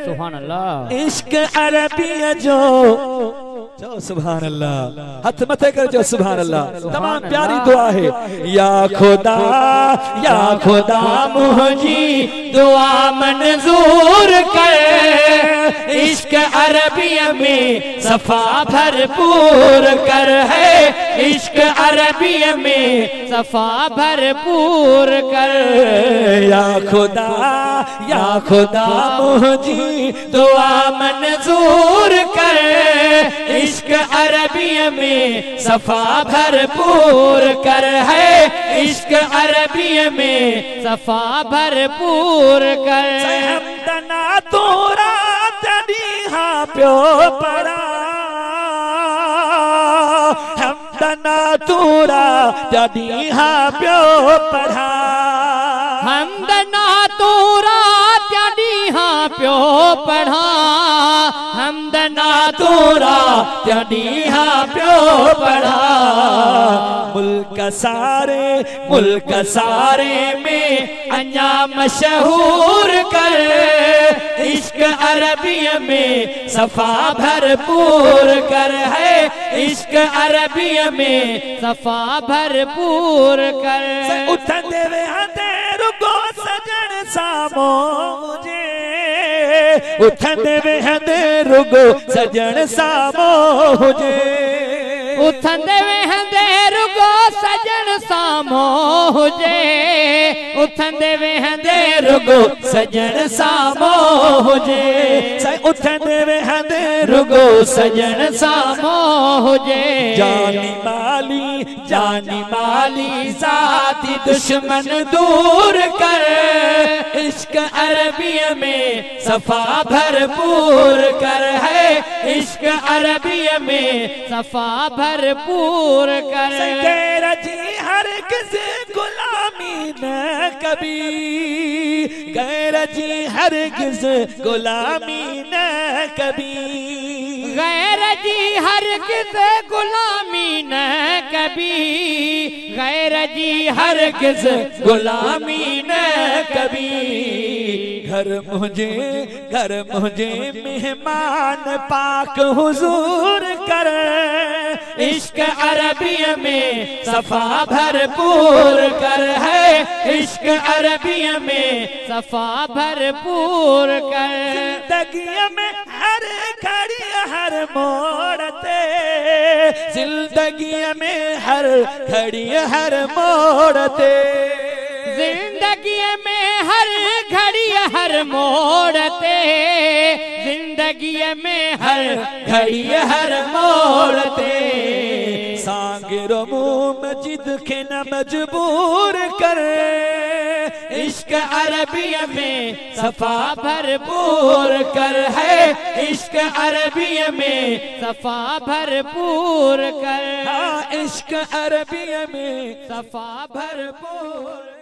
सुभान अल्लाह। इश्क अरबी जो सुभान अल्लाह, हाथ मथे कर जो सुभान अल्लाह। तमाम प्यारी दुआ है। या खुदा मुझी दुआ मंजूर कर, इश्क अरबी में सफा भरपूर कर है, इश्क अरबी में सफा भरपूर कर। या खुदा मुझी दुआ मंजूर कर, इश्क अरबी में सफा भरपूर कर है, इश्क अरबी में सफा भरपूर कर। हमदना तोरा तड़ी हाँ प्यो पड़ा, हमदना तोरा तड़ी हाँ प्यो पढ़ा, हमदना तोरा त्याडी हाँ प्यो पढ़ा, हमदना तोरा त्याडी हाँ प्यो पढ़ा। मुल्क सारे में अन्या मशहूर कर, इश्क अरबी में सफा भरपूर कर है, इश्क अरबी में सफा भरपूर कर। उठन देवे हंदे रुको सजन सामो मुझे, उठन देवे हंदे रुको सजन सामो मुझे, उठन देवे हंदे रुको सजन सामो हुजे, उठन देवे हंदे रुको सजन सामो हुजे, उठन देवे हंदे रुको सजन सामो हुजे। जानी माली साथी दुश्मन दूर कर, इश्क अरबी में सफा भरपूर कर है, इश्क अरबी में सफा भरपूर कर। गैर जी हर किसी गुलामी न कभी, गैर जी हर किस गुलामी न कभी, गैर जी हर किस गुलामी न कभी, गैर जी हर किस गुलामी न कभी। घर मुझे मेहमान पाक हुजूर कर, इश्क अरबी में सफा भरपूर कर है, इश्क अरबी में सफा भरपूर कर। जिंदगी में हर घड़ी हर मोड़ते, जिंदगी में हर घड़ी हर मोड़ते, जिंदगी में हर घड़ी हर मोड़ते, जिंदगी में हर घड़ी हर मोड़ते। सांगिरो मुँह मजिद के न मजबूर कर, इश्क अरबी में सफा भरपूर कर है, इश्क अरबी में सफा भरपूर कर। हाँ, इश्क अरबी में सफा भरपूर।